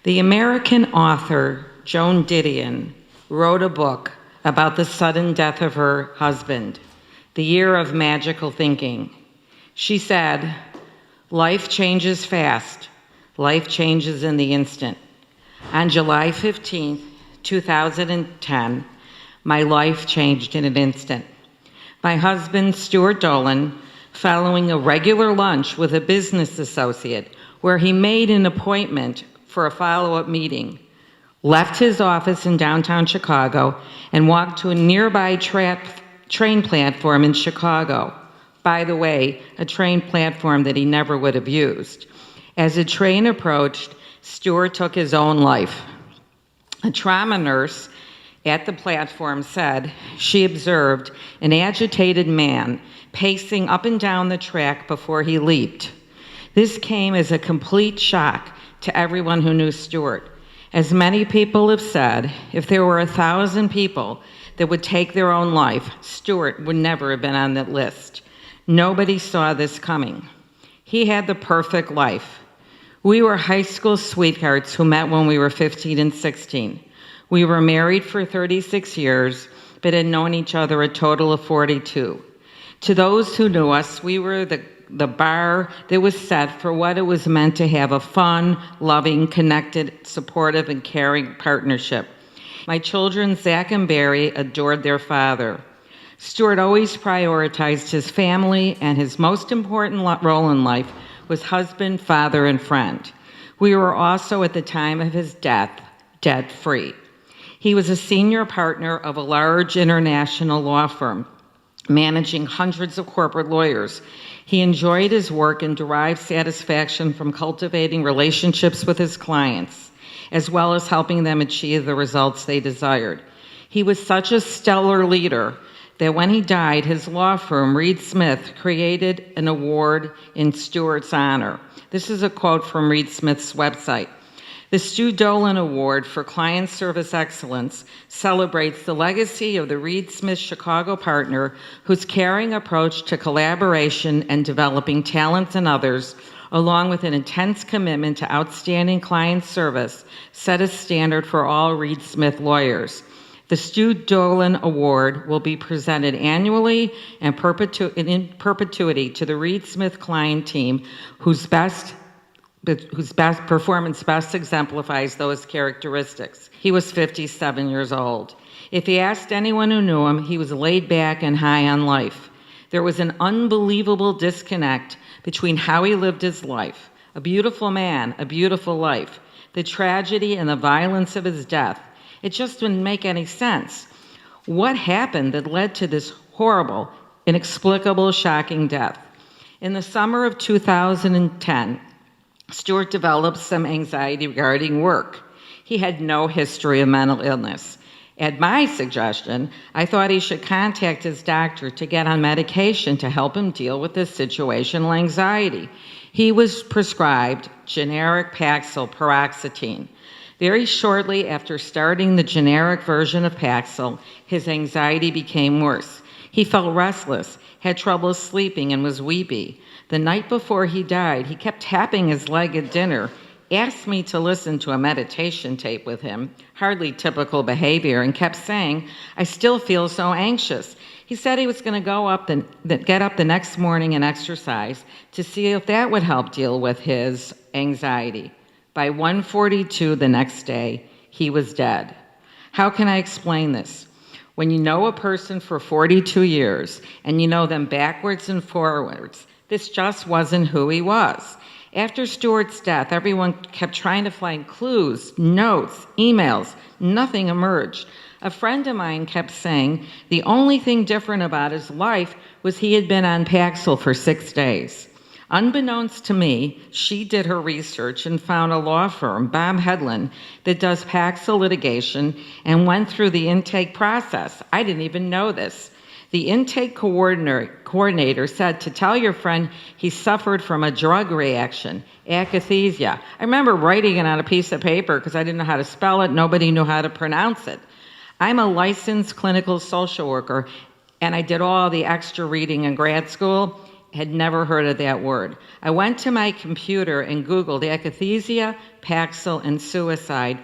The American author Joan Didion wrote a book about the sudden death of her husband, The Year of Magical Thinking. She said, "Life changes fast. Life changes in the instant. On July 15th, 2010, my life changed in an instant. My husband, Stuart Dolin, following a regular lunch with a business associate where he made an appointment for a follow-up meeting, left his office in downtown Chicago and walked to a nearby train platform in Chicago. By the way, a train platform that he never would have used. As the train approached, Stuart took his own life. A trauma nurse at the platform said she observed an agitated man pacing up and down the track before he leaped. This came as a complete shock to everyone who knew Stuart. As many people have said, if there were 1,000 people that would take their own life, Stuart would never have been on that list. Nobody saw this coming. He had the perfect life. We were high school sweethearts who met when we were 15 and 16. We were married for 36 years, but had known each other a total of 42. To those who knew us, we were the bar that was set for what it was meant to have a fun, loving, connected, supportive, and caring partnership. My children, Zach and Barry, adored their father. Stuart always prioritized his family, and his most important role in life was husband, father, and friend. We were also, at the time of his death, debt-free. He was a senior partner of a large international law firm, managing hundreds of corporate lawyers. He enjoyed his work and derived satisfaction from cultivating relationships with his clients, as well as helping them achieve the results they desired. He was such a stellar leader that when he died, his law firm, Reed Smith, created an award in Stuart's honor. This is a quote from Reed Smith's website. The Stu Dolin Award for Client Service Excellence celebrates the legacy of the Reed Smith Chicago partner whose caring approach to collaboration and developing talent in others, along with an intense commitment to outstanding client service, set a standard for all Reed Smith lawyers. The Stu Dolin Award will be presented annually and in perpetuity to the Reed Smith client team whose performance best exemplifies those characteristics. He was 57 years old. If you asked anyone who knew him, he was laid back and high on life. There was an unbelievable disconnect between how he lived his life, a beautiful man, a beautiful life, the tragedy and the violence of his death. It just didn't make any sense. What happened that led to this horrible, inexplicable, shocking death? In the summer of 2010, Stuart developed some anxiety regarding work. He had no history of mental illness. At my suggestion, I thought he should contact his doctor to get on medication to help him deal with this situational anxiety. He was prescribed generic Paxil paroxetine. Very shortly after starting the generic version of Paxil, his anxiety became worse. He felt restless, had trouble sleeping, and was weepy. The night before he died, he kept tapping his leg at dinner, asked me to listen to a meditation tape with him, hardly typical behavior, and kept saying, "I still feel so anxious." He said he was going to get up the next morning and exercise to see if that would help deal with his anxiety. By 1:42 the next day, he was dead. How can I explain this? When you know a person for 42 years and you know them backwards and forwards, this just wasn't who he was. After Stuart's death, everyone kept trying to find clues, notes, emails. Nothing emerged. A friend of mine kept saying the only thing different about his life was he had been on Paxil for 6 days. Unbeknownst to me, she did her research and found a law firm, Bob Hedlund, that does Paxil litigation and went through the intake process. I didn't even know this. The intake coordinator said to tell your friend he suffered from a drug reaction, Akathisia. I remember writing it on a piece of paper because I didn't know how to spell it. Nobody knew how to pronounce it. I'm a licensed clinical social worker, and I did all the extra reading in grad school. had never heard of that word. I went to my computer and Googled akathisia, Paxil, and suicide,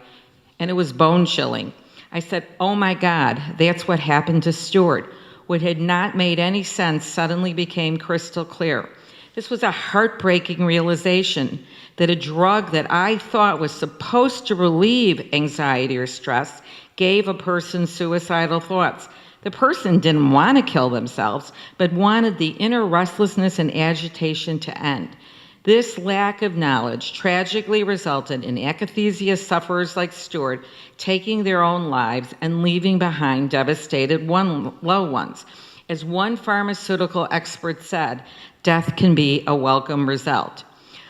and it was bone-chilling. I said, oh my God, that's what happened to Stuart. What had not made any sense suddenly became crystal clear. This was a heartbreaking realization that a drug that I thought was supposed to relieve anxiety or stress gave a person suicidal thoughts. The person didn't want to kill themselves, but wanted the inner restlessness and agitation to end. This lack of knowledge tragically resulted in akathisia sufferers like Stuart taking their own lives and leaving behind devastated loved ones. As one pharmaceutical expert said, death can be a welcome result.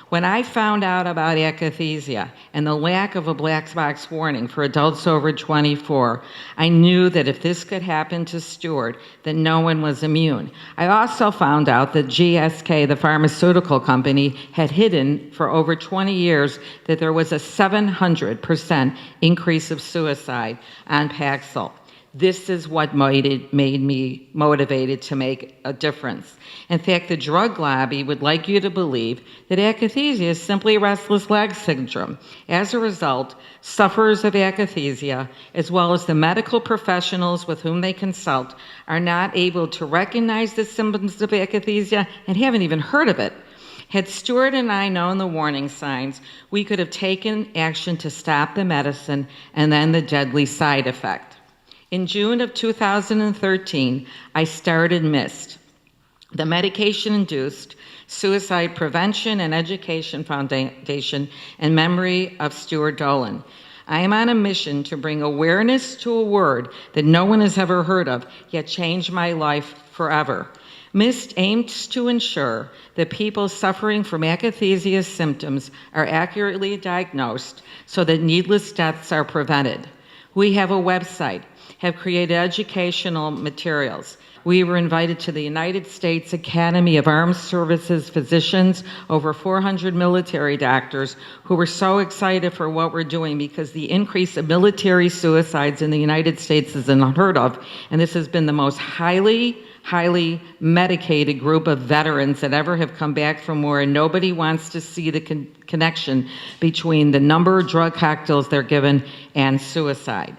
When I found out about akathisia and the lack of a black box warning for adults over 24, I knew that if this could happen to Stuart, that no one was immune. I also found out that GSK, the pharmaceutical company, had hidden for over 20 years that there was a 700% increase of suicide on Paxil. This is what made me motivated to make a difference. In fact, the drug lobby would like you to believe that akathisia is simply restless leg syndrome. As a result, sufferers of akathisia, as well as the medical professionals with whom they consult, are not able to recognize the symptoms of akathisia and haven't even heard of it. Had Stuart and I known the warning signs, we could have taken action to stop the medicine and then the deadly side effect. In June of 2013, I started MIST, the Medication-Induced Suicide Prevention and Education Foundation in memory of Stuart Dolin. I am on a mission to bring awareness to a word that no one has ever heard of, yet changed my life forever. MIST aims to ensure that people suffering from akathisia symptoms are accurately diagnosed so that needless deaths are prevented. We have a website, have created educational materials. We were invited to the United States Academy of Armed Services physicians, over 400 military doctors who were so excited for what we're doing because the increase of military suicides in the United States is unheard of, and this has been the most highly medicated group of veterans that ever have come back from war, and nobody wants to see the connection between the number of drug cocktails they're given and suicide.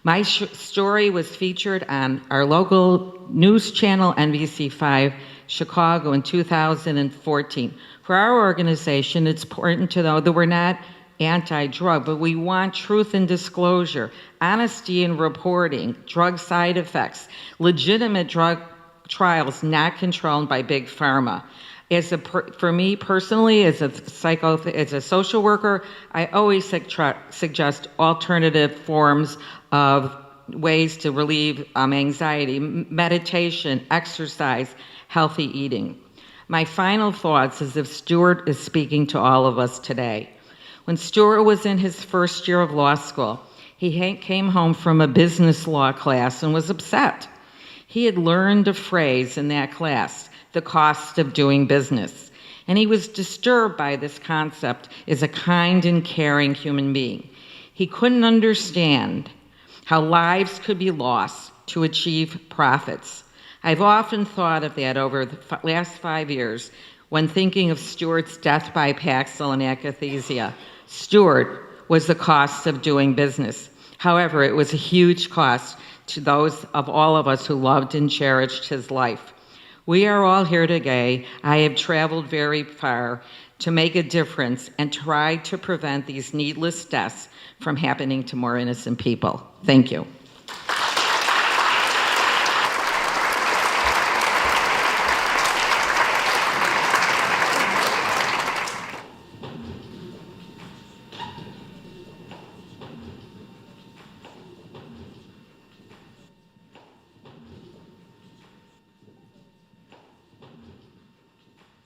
My story was featured on our local news channel, NBC5 Chicago, in 2014. For our organization, it's important to know that we're not anti-drug, but we want truth and disclosure, honesty in reporting, drug side effects, legitimate drug trials not controlled by big pharma. For me personally, as a social worker, I always suggest alternative forms of ways to relieve anxiety, meditation, exercise, healthy eating. My final thoughts is if Stuart is speaking to all of us today. When Stuart was in his first year of law school, he came home from a business law class and was upset. He had learned a phrase in that class, the cost of doing business. And he was disturbed by this concept as a kind and caring human being. He couldn't understand how lives could be lost to achieve profits. I've often thought of that over the last 5 years when thinking of Stuart's death by Paxil and akathisia. Stuart was the cost of doing business. However, it was a huge cost to those of all of us who loved and cherished his life. We are all here today. I have traveled very far to make a difference and try to prevent these needless deaths from happening to more innocent people. Thank you.